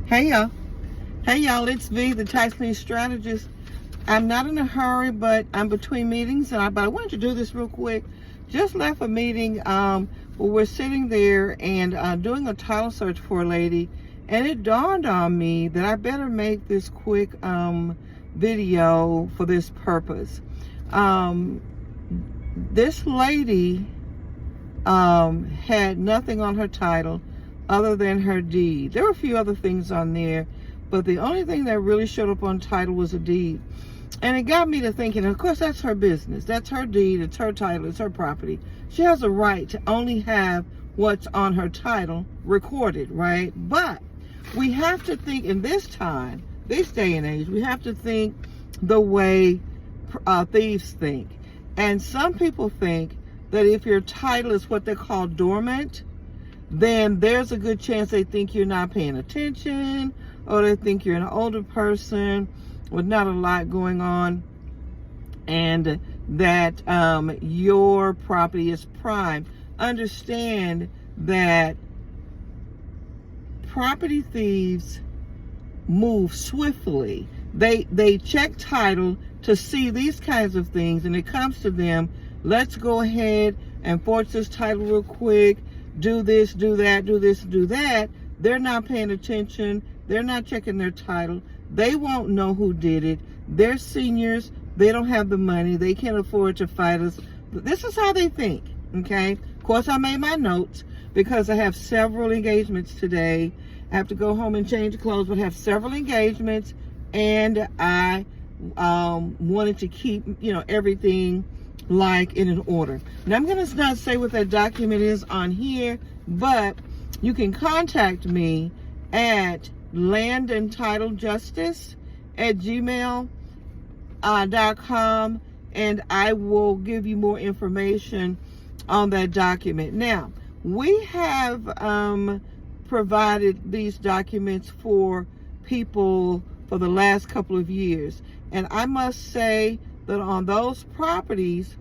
Hey y'all. Hey y'all, it's V, the tax lien strategist. I'm not in a hurry, but I'm between meetings, but I wanted to do this real quick. Just left a meeting where we're sitting there and doing a title search for a lady, and it dawned on me that I better make this quick video for this purpose. This lady had nothing on her title other than her deed. There were a few other things on there, but the only thing that really showed up on title was a deed. And it got me to thinking, of course, that's her business. That's her deed. It's her title. It's her property. She has a right to only have what's on her title recorded, right? But we have to think in this time, this day and age, we have to think the way thieves think. And some people think that if your title is what they call dormant, then there's a good chance they think you're not paying attention, or they think you're an older person with not a lot going on, and that your property is prime. Understand that property thieves move swiftly. They check title to see these kinds of things, and it comes to them, let's go ahead and forge this title real quick, do this, do that, do this, do that. They're not paying attention. They're not checking their title. They won't know who did it. They're seniors. They don't have the money. They can't afford to fight us. This is how they think, okay? Of course, I made my notes because I have several engagements today. I have to go home and change clothes, but I have several engagements, and I wanted to keep, everything like in an order. Now, I'm going to not say what that document is on here, but you can contact me at landandtitlejustice@gmail.com, and I will give you more information on that document. Now, we have provided these documents for people for the last couple of years, and I must say that on those properties,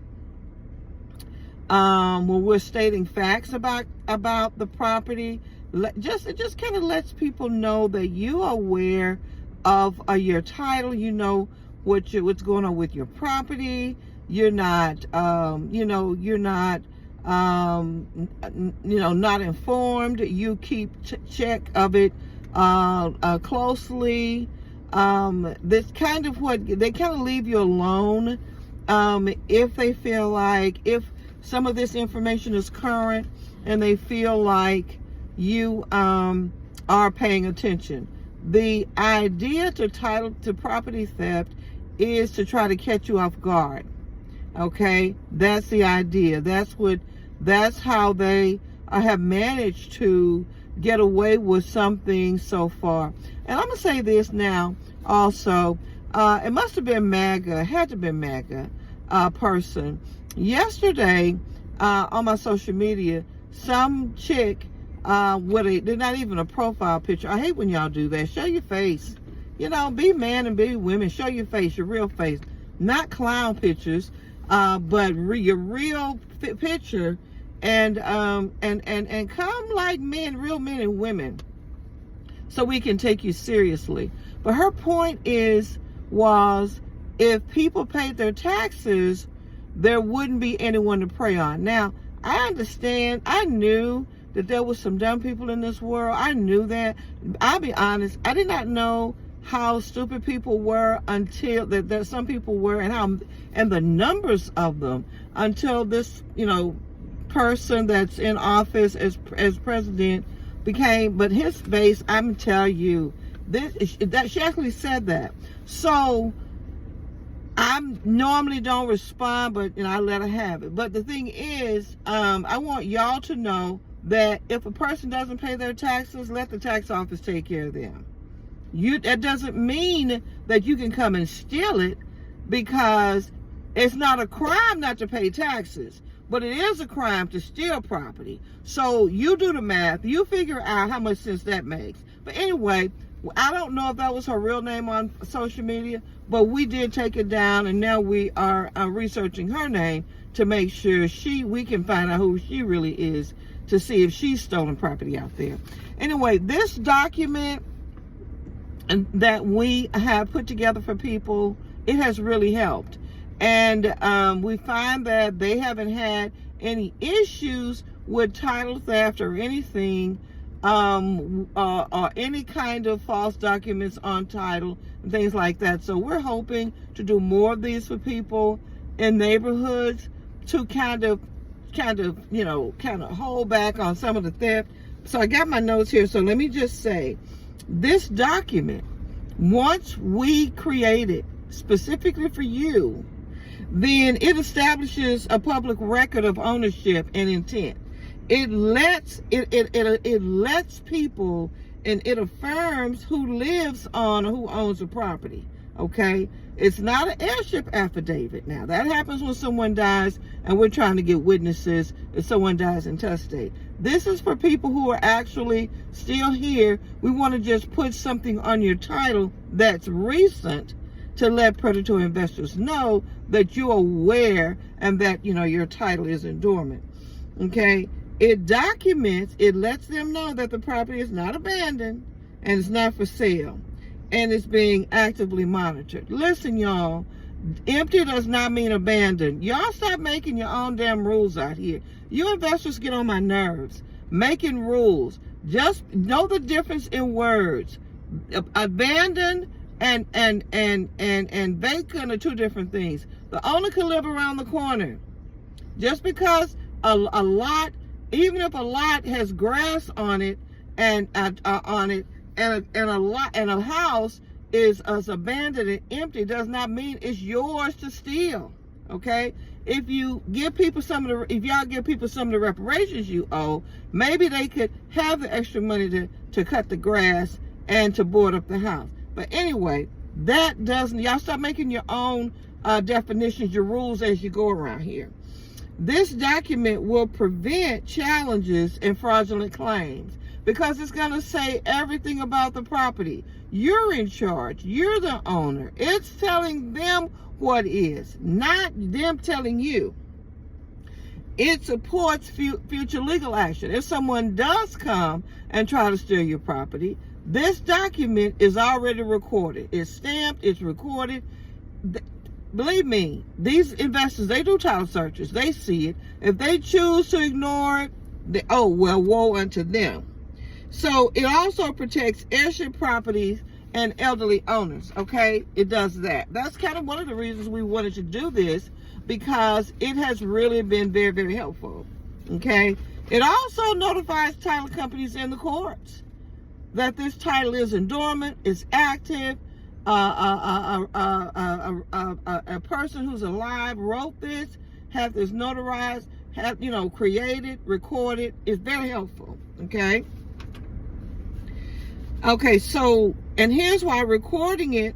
when we're stating facts about the property, it just kind of lets people know that you are aware of your title. You know what's going on with your property. You're not, you're not, not informed. You keep check of it closely. This kind of what they kind of leave you alone if they feel like, if some of this information is current and they feel like you are paying attention. The idea to property theft is to try to catch you off guard. Okay, that's the idea. That's how they have managed to get away with something so far. And I'm gonna say this now also, it must have been MAGA, had to be MAGA person. Yesterday on my social media, some chick they're not even a profile picture. I hate when y'all do that. Show your face. Be man and be women. Show your face, your real face, not clown pictures, but your real picture. And come like men, real men and women, so we can take you seriously. But her point was if people paid their taxes, there wouldn't be anyone to prey on. Now, I understand. I knew that there was some dumb people in this world. I knew that. I'll be honest. I did not know how stupid people were until that some people were, and the numbers of them, until this, person that's in office as president became, but his base, I'm telling you, that she actually said that. So I normally don't respond, but I let her have it. But the thing is, I want y'all to know that if a person doesn't pay their taxes, let the tax office take care of them. That doesn't mean that you can come and steal it, because it's not a crime not to pay taxes. But it is a crime to steal property. So you do the math. You figure out how much sense that makes. But anyway, I don't know if that was her real name on social media, but we did take it down, and now we are researching her name to make sure we can find out who she really is, to see if she's stolen property out there. Anyway, this document and that we have put together for people, it has really helped. And we find that they haven't had any issues with title theft or anything, or any kind of false documents on title and things like that. So we're hoping to do more of these for people in neighborhoods to kind of hold back on some of the theft. So I got my notes here. So let me just say, this document, once we create it specifically for you, then it establishes a public record of ownership and intent. It lets people, and it affirms who lives on or who owns the property. Okay, it's not an heirship affidavit. Now that happens when someone dies, and we're trying to get witnesses if someone dies intestate. This is for people who are actually still here. We want to just put something on your title that's recent to let predatory investors know that you're aware and that your title is in dormant. Okay, it documents, it lets them know that the property is not abandoned and it's not for sale, and it's being actively monitored. Listen, y'all, empty does not mean abandoned. Y'all stop making your own damn rules out here. You investors get on my nerves making rules. Just know the difference in words. Abandoned and vacant are two different things. The owner can live around the corner. Just because a lot, even if a lot has grass on it and a house is abandoned and empty, does not mean it's yours to steal. Okay? If y'all give people some of the reparations you owe, maybe they could have the extra money to cut the grass and to board up the house. But anyway, that doesn't, y'all start making your own definitions, your rules as you go around here. This document will prevent challenges and fraudulent claims because it's going to say everything about the property. You're in charge. You're the owner. It's telling them what is, not them telling you. It supports future legal action. If someone does come and try to steal your property, this document is already recorded. It's stamped, it's recorded. Believe me, these investors, they do title searches. They see it. If they choose to ignore it, woe unto them. So it also protects heirship properties and elderly owners, okay? It does that. That's kind of one of the reasons we wanted to do this, because it has really been very, very helpful, okay? It also notifies title companies in the courts that this title is dormant, is active. A person who's alive wrote this, have this notarized, created, recorded. It's very helpful, okay? Okay, so, and here's why recording it,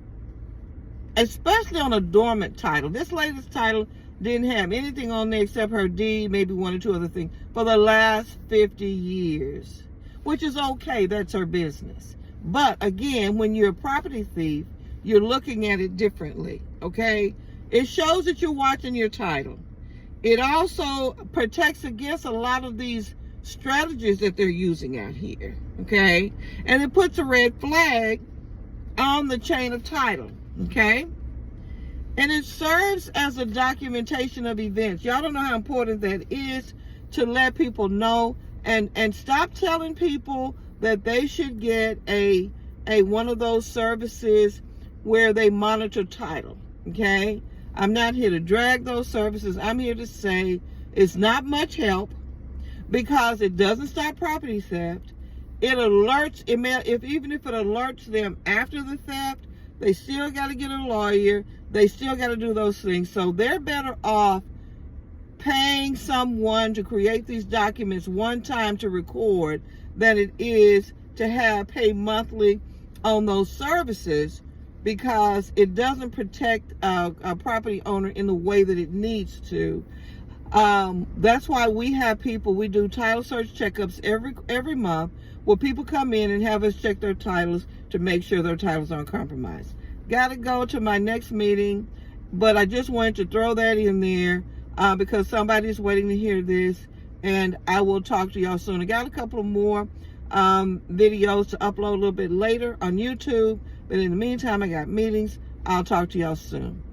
especially on a dormant title. This latest title didn't have anything on there except her deed, maybe one or two other things, for the last 50 years, which is okay. That's her business. But again, when you're a property thief, you're looking at it differently, okay? It shows that you're watching your title. It also protects against a lot of these strategies that they're using out here, okay? And it puts a red flag on the chain of title, okay? And it serves as a documentation of events. Y'all don't know how important that is to let people know, and stop telling people that they should get a one of those services where they monitor title, okay? I'm not here to drag those services. I'm here to say it's not much help, because it doesn't stop property theft. It alerts, even if it alerts them after the theft, they still got to get a lawyer. They still got to do those things. So they're better off paying someone to create these documents one time to record than it is to pay monthly on those services, because it doesn't protect a property owner in the way that it needs to. That's why we do title search checkups every month, where people come in and have us check their titles to make sure their titles aren't compromised. Got to go to my next meeting, but I just wanted to throw that in there because somebody's waiting to hear this, and I will talk to y'all soon. I got a couple of more videos to upload a little bit later on YouTube. But in the meantime, I got meetings. I'll talk to y'all soon.